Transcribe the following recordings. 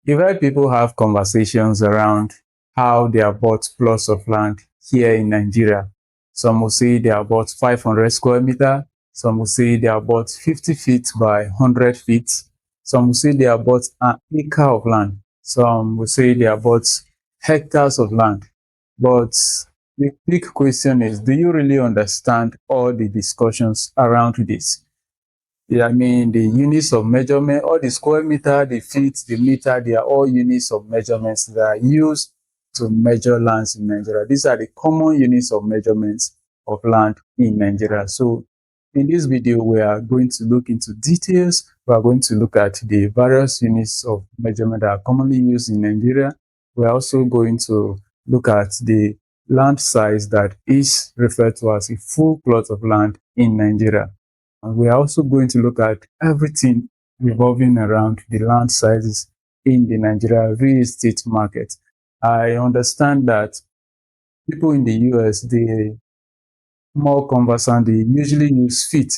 You've heard people have conversations around how they have bought plots of land here in Nigeria. Some will say they have bought 500 square meter. Some will say they have bought 50 feet by 100 feet. Some will say they have bought an acre of land. Some will say they have bought hectares of land. But the big question is, do you really understand all the discussions around this? Yeah, I mean, the units of measurement, all the square meter, the feet, the meter, they are all units of measurements that are used to measure lands in Nigeria. These are the common units of measurements of land in Nigeria. So in this video, we are going to look into details. We are going to look at the various units of measurement that are commonly used in Nigeria. We are also going to look at the land size that is referred to as a full plot of land in Nigeria. And we are also going to look at everything revolving around the land sizes in the Nigeria real estate market. I understand that people in the US, they more conversant, they usually use feet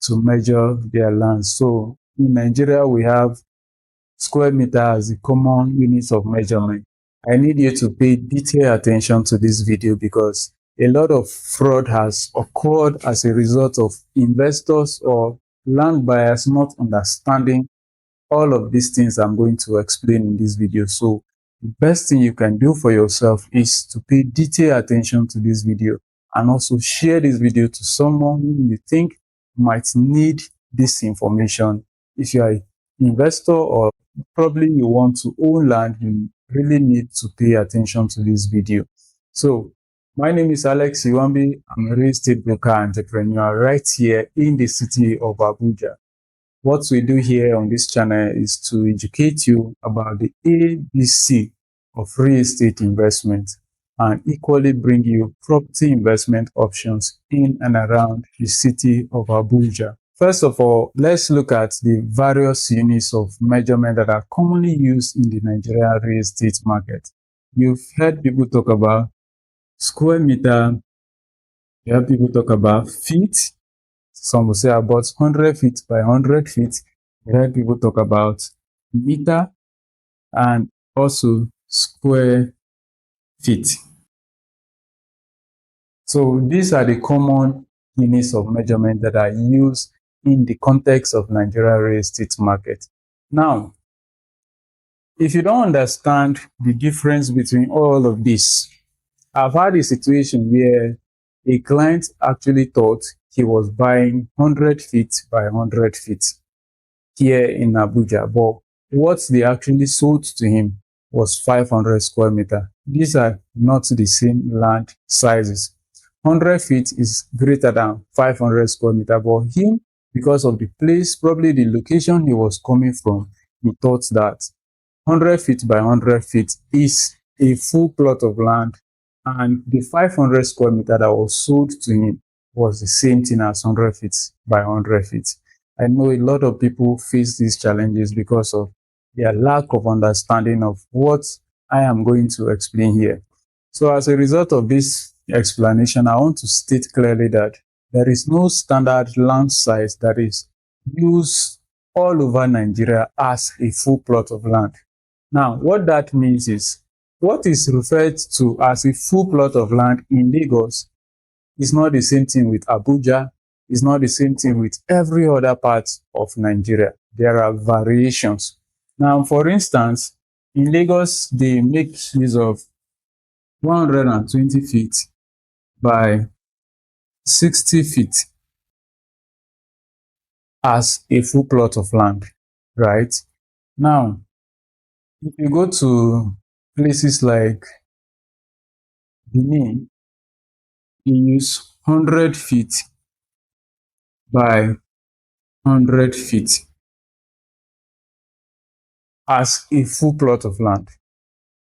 to measure their land. So in Nigeria, we have square meter as the common units of measurement. I need you to pay detailed attention to this video because a lot of fraud has occurred as a result of investors or land buyers not understanding all of these things I'm going to explain in this video. So the best thing you can do for yourself is to pay detailed attention to this video and also share this video to someone who you think might need this information. If you are an investor or probably you want to own land, you really need to pay attention to this video. So my name is Alex Iwambi. I'm a real estate broker and entrepreneur right here in the city of Abuja. What we do here on this channel is to educate you about the ABC of real estate investment and equally bring you property investment options in and around the city of Abuja. First of all, let's look at the various units of measurement that are commonly used in the Nigerian real estate market. You've heard people talk about square meter, you heard people talk about feet. Some will say about 100 feet by 100 feet. You heard people talk about meter and also square feet. So these are the common units of measurement that are used in the context of Nigeria real estate market. Now, if you don't understand the difference between all of this, I've had a situation where a client actually thought he was buying 100 feet by 100 feet here in Abuja, but what they actually sold to him was 500 square meter. These are not the same land sizes. 100 feet is greater than 500 square meter, but him, because of the place, probably the location he was coming from, he thought that 100 feet by 100 feet is a full plot of land, and the 500 square meter that was sold to him was the same thing as 100 feet by 100 feet. I know a lot of people face these challenges because of their lack of understanding of what I am going to explain here. So as a result of this explanation, I want to state clearly that there is no standard land size that is used all over Nigeria as a full plot of land. Now, what that means is, what is referred to as a full plot of land in Lagos is not the same thing with Abuja, is not the same thing with every other part of Nigeria. There are variations. Now, for instance, in Lagos, they make use of 120 feet by 60 feet as a full plot of land, right? Now, if you go to places like Benin, you use 100 feet by 100 feet as a full plot of land.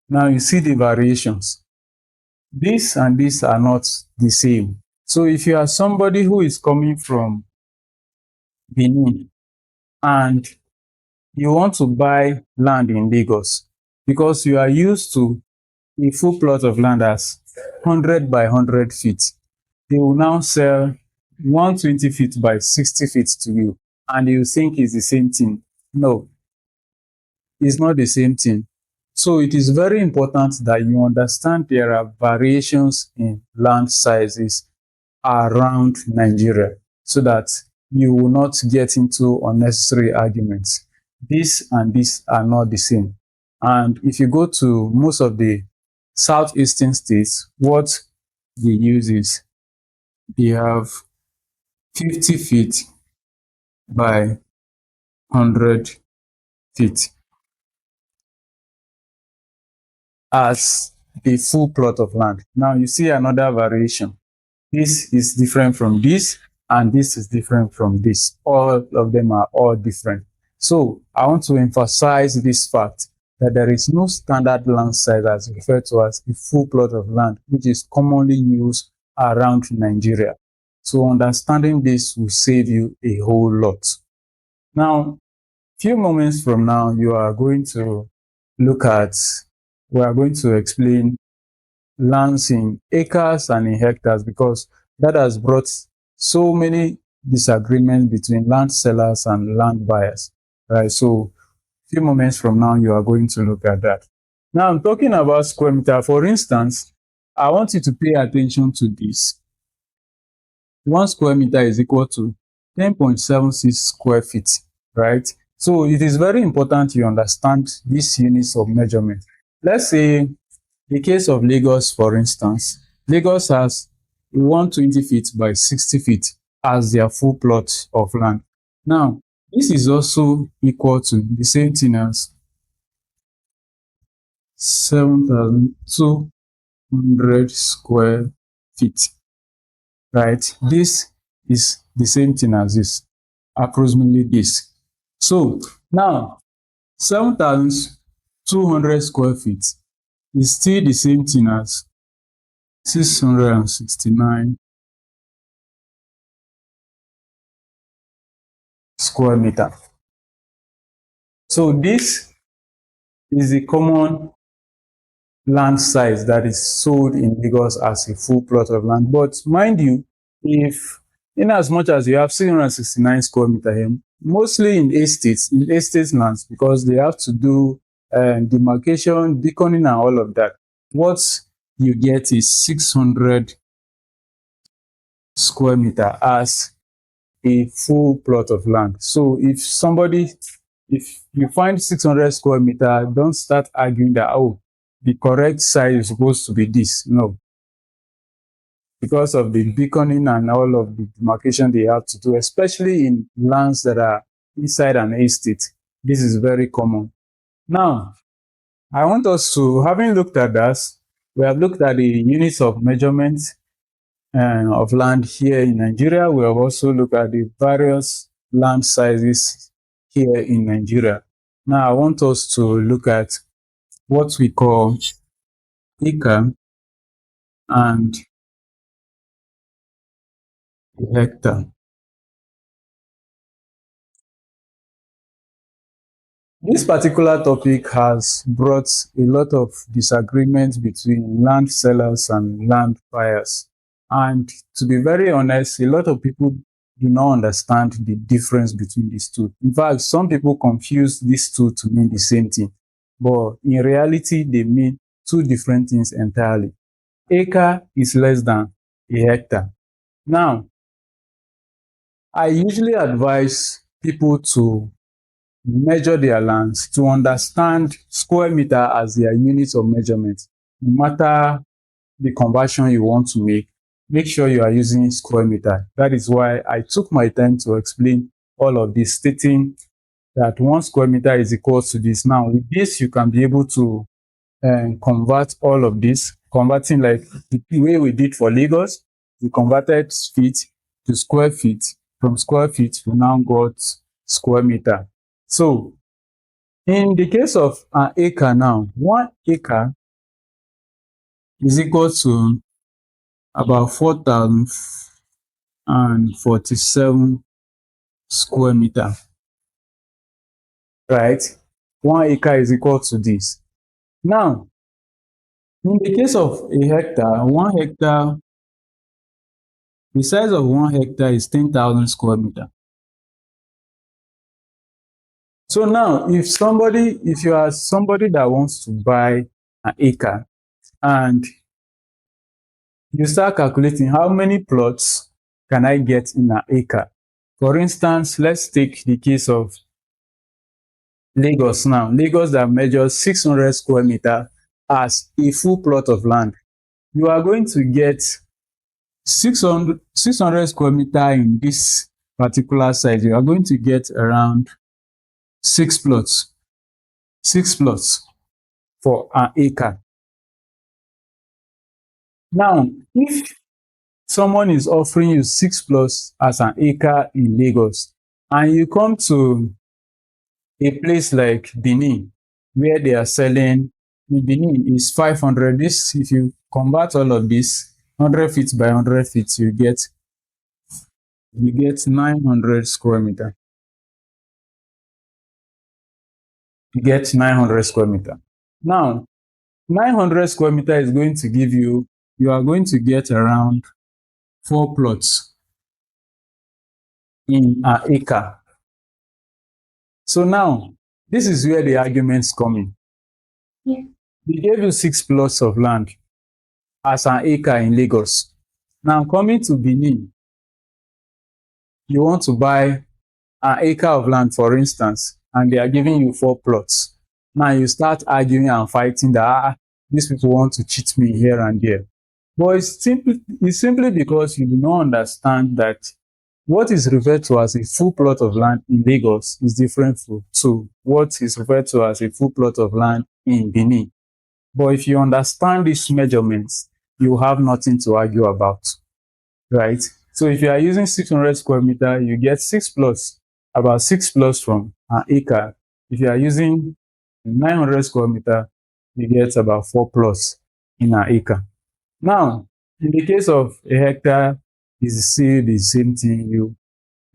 Now you see the variations. This and this are not the same. So if you are somebody who is coming from Benin and you want to buy land in Lagos because you are used to a full plot of land as 100 by 100 feet, they will now sell 120 feet by 60 feet to you and you think it's the same thing. No. is not the same thing. So it is very important that you understand there are variations in land sizes around Nigeria so that you will not get into unnecessary arguments. This and this are not the same. And if you go to most of the southeastern states, what they use is they have 50 feet by 100 feet as the full plot of land. Now you see another variation. This is different from this, and this is different from this. All of them are all different. So I want to emphasize this fact that there is no standard land size as referred to as a full plot of land, which is commonly used around Nigeria. So understanding this will save you a whole lot. Now, few moments from now, you are going to we are going to explain lands in acres and in hectares, because that has brought so many disagreements between land sellers and land buyers, right? So few moments from now, you are going to look at that. Now I'm talking about square meter. For instance, I want you to pay attention to this. 1 square meter is equal to 10.76 square feet, right? So it is very important you understand these units of measurement. Let's say the case of Lagos, for instance, Lagos has 120 feet by 60 feet as their full plot of land. Now, this is also equal to the same thing as 7,200 square feet, right? This is the same thing as this, approximately this. So now, 7,200 square feet is still the same thing as 669 square meter. So this is the common land size that is sold in Lagos as a full plot of land. But mind you, if in as much as you have 669 square meter here, mostly in estate lands, because they have to do demarcation, beaconing, and all of that, what you get is 600 square meter as a full plot of land. So if you find 600 square meter, don't start arguing that, oh, the correct size is supposed to be this. No. Because of the beaconing and all of the demarcation they have to do, especially in lands that are inside an estate, this is very common. Now, I want us to, having looked at that, we have looked at the units of measurement of land here in Nigeria. We have also looked at the various land sizes here in Nigeria. Now, I want us to look at what we call acre and hectare. This particular topic has brought a lot of disagreements between land sellers and land buyers. And to be very honest, a lot of people do not understand the difference between these two. In fact, some people confuse these two to mean the same thing. But in reality, they mean two different things entirely. Acre is less than a hectare. Now, I usually advise people to measure their lands to understand square meter as their unit of measurement. No matter the conversion you want to make sure you are using square meter. That is why I took my time to explain all of this, stating that 1 square meter is equal to this. Now, with this, you can be able to convert all of this, converting like the way we did for Lagos. We converted feet to square feet. From square feet, we now got square meter. So, in the case of an acre now, 1 acre is equal to about 4,047 square meter, right? 1 acre is equal to this. Now, in the case of a hectare, 1 hectare, the size of 1 hectare is 10,000 square meter. So now, if you are somebody that wants to buy an acre and you start calculating how many plots can I get in an acre. For instance, let's take the case of Lagos now. Lagos that measures 600 square meter as a full plot of land. You are going to get 600 square meter in this particular size. You are going to get around 6 plots. 6 plots for an acre. Now, if someone is offering you 6 plots as an acre in Lagos, and you come to a place like Benin, where they are selling, in Benin is 500. This, if you convert all of this, 100 feet by 100 feet, you get 900 square meter. You get 900 square meter. Now, 900 square meter is going to give you, you are going to get around 4 plots in an acre. So now, this is where the arguments come in. Yeah. They gave you 6 plots of land as an acre in Lagos. Now, coming to Benin, you want to buy an acre of land, for instance, and they are giving you 4 plots. Now, you start arguing and fighting that these people want to cheat me here and there. But it's simply because you do not understand that what is referred to as a full plot of land in Lagos is different to what is referred to as a full plot of land in Benin. But if you understand these measurements, you have nothing to argue about, right? So if you are using 600 square meter, you get 6 plots, about 6 plots from an acre. If you are using 900 square meter, you get about 4 plots in an acre. Now, in the case of a hectare, it's still the same thing. You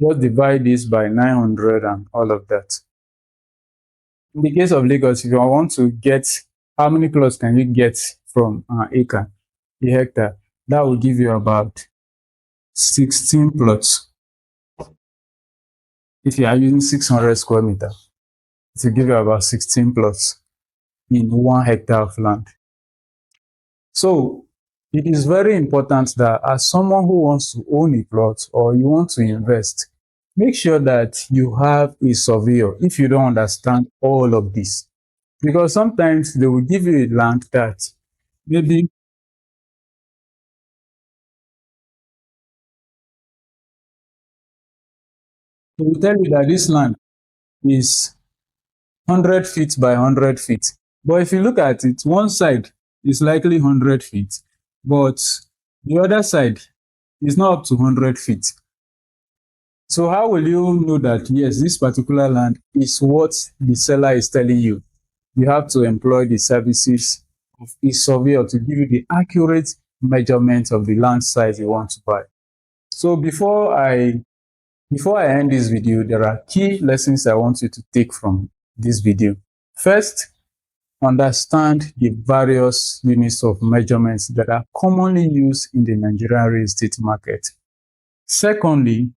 just divide this by 900 and all of that. In the case of Lagos, if you want to get how many plots can you get from an acre, a hectare, that will give you about 16 plots. If you are using 600 square meter, it will give you about 16 plots in 1 hectare of land. So it is very important that as someone who wants to own a plot or you want to invest, make sure that you have a surveyor if you don't understand all of this. Because sometimes they will give you a land that maybe they will tell you that this land is 100 feet by 100 feet. But if you look at it, one side is likely 100 feet, but the other side is not up to 100 feet. So how will you know that, yes, this particular land is what the seller is telling you? You have to employ the services of a surveyor to give you the accurate measurement of the land size you want to buy. So before I end this video, there are key lessons I want you to take from this video. First, understand the various units of measurements that are commonly used in the Nigerian real estate market. Secondly,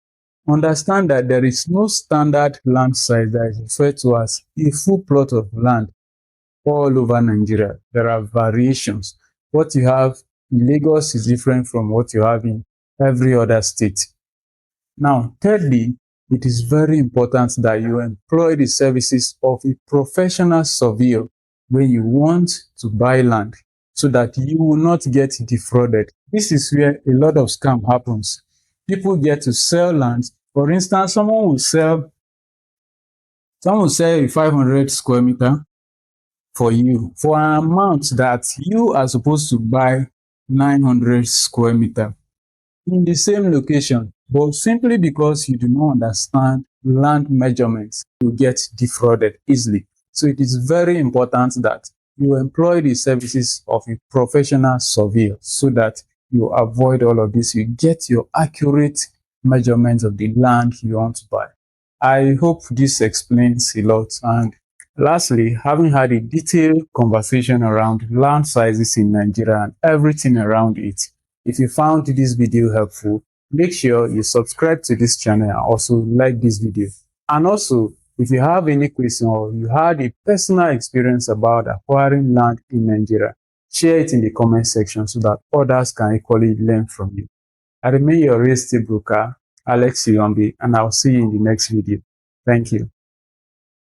understand that there is no standard land size that is referred to as a full plot of land all over Nigeria. There are variations. What you have in Lagos is different from what you have in every other state. Now, thirdly, it is very important that you employ the services of a professional surveyor when you want to buy land so that you will not get defrauded. This is where a lot of scam happens. People get to sell land. For instance, someone will sell a 500 square meter for you for an amount that you are supposed to buy 900 square meter in the same location, but simply because you do not understand land measurements, you get defrauded easily. So it is very important that you employ the services of a professional surveyor so that you avoid all of this. You get your accurate measurements of the land you want to buy. I hope this explains a lot. And lastly, having had a detailed conversation around land sizes in Nigeria and everything around it, if you found this video helpful, make sure you subscribe to this channel and also like this video. And also, If you have any question or you had a personal experience about acquiring land in Nigeria, share it in the comment section so that others can equally learn from you. I remain your real estate broker, Alex Iwambi, and I'll see you in the next video. Thank you.